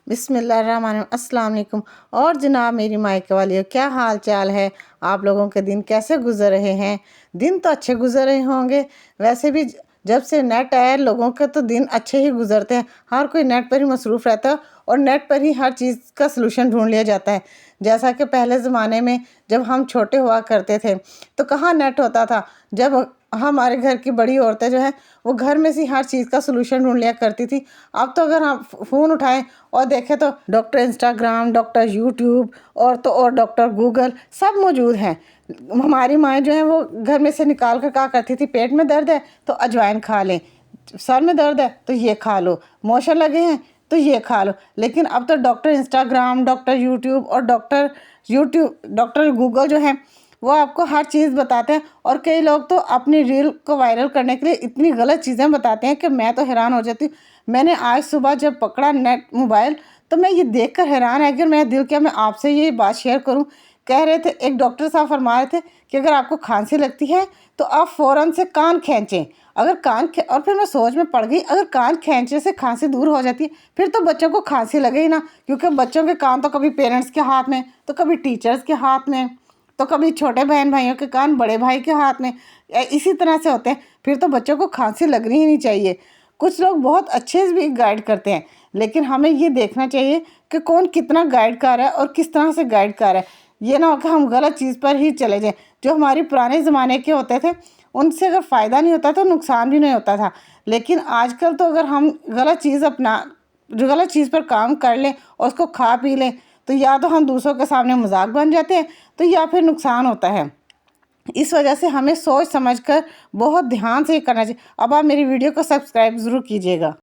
बिस्मिल्लाहिर्रहमानिर्रहीम। अस्सलाम वालेकुम। और जनाब मेरी मायके वालियों, क्या हाल चाल है? आप लोगों के दिन कैसे गुजर रहे हैं? दिन तो अच्छे गुजर रहे होंगे। वैसे भी जब से नेट आया लोगों के तो दिन अच्छे ही गुजरते हैं। हर कोई नेट पर ही मसरूफ़ रहता है और नेट पर ही हर चीज़ का सलूशन ढूंढ लिया जाता है। जैसा कि पहले ज़माने में जब हम छोटे हुआ करते थे तो कहाँ नेट होता था। जब हमारे घर की बड़ी औरतें जो है वो घर में से हर चीज़ का सलूशन ढूंढ लिया करती थी। अब तो अगर हम फ़ोन उठाएं और देखें तो डॉक्टर इंस्टाग्राम, डॉक्टर यूट्यूब और डॉक्टर गूगल सब मौजूद हैं। हमारी माएँ जो हैं वो घर में से निकाल कर कहा करती थी, पेट में दर्द है तो अजवाइन खा लें, सर में दर्द है तो ये खा लो, मोशन लगे हैं तो ये खा लो। लेकिन अब तो डॉक्टर इंस्टाग्राम, डॉक्टर यूट्यूब और डॉक्टर गूगल जो है वो आपको हर चीज़ बताते हैं। और कई लोग तो अपनी रील को वायरल करने के लिए इतनी गलत चीज़ें बताते हैं कि मैं तो हैरान हो जाती हूँ। मैंने आज सुबह जब पकड़ा नेट मोबाइल तो मैं ये देखकर हैरान है कि मेरा दिल किया मैं आपसे ये बात शेयर करूं। कह रहे थे, एक डॉक्टर साहब फरमा रहे थे कि अगर आपको खांसी लगती है तो आप फ़ौरन से कान खींचें। अगर और फिर मैं सोच में पड़ गई, अगर कान खींचने से खांसी दूर हो जाती है फिर तो बच्चों को खांसी लगे ही ना, क्योंकि बच्चों के कान तो कभी पेरेंट्स के हाथ में, तो कभी टीचर्स के हाथ में, तो कभी छोटे बहन भाइयों के कान बड़े भाई के हाथ में, इसी तरह से होते हैं। फिर तो बच्चों को खांसी लगनी ही नहीं चाहिए। कुछ लोग बहुत अच्छे से भी गाइड करते हैं, लेकिन हमें ये देखना चाहिए कि कौन कितना गाइड कर रहा है और किस तरह से गाइड कर रहा है। ये ना हो कि हम गलत चीज़ पर ही चले जाएं। जो हमारे पुराने ज़माने के होते थे उनसे अगर फ़ायदा नहीं होता तो नुकसान भी नहीं होता था। लेकिन आजकल तो अगर हम गलत चीज़ पर काम कर लें और उसको खा पी लें तो या तो हम दूसरों के सामने मजाक बन जाते हैं तो या फिर नुकसान होता है। इस वजह से हमें सोच समझकर बहुत ध्यान से करना चाहिए। अब आप मेरी वीडियो को सब्सक्राइब ज़रूर कीजिएगा।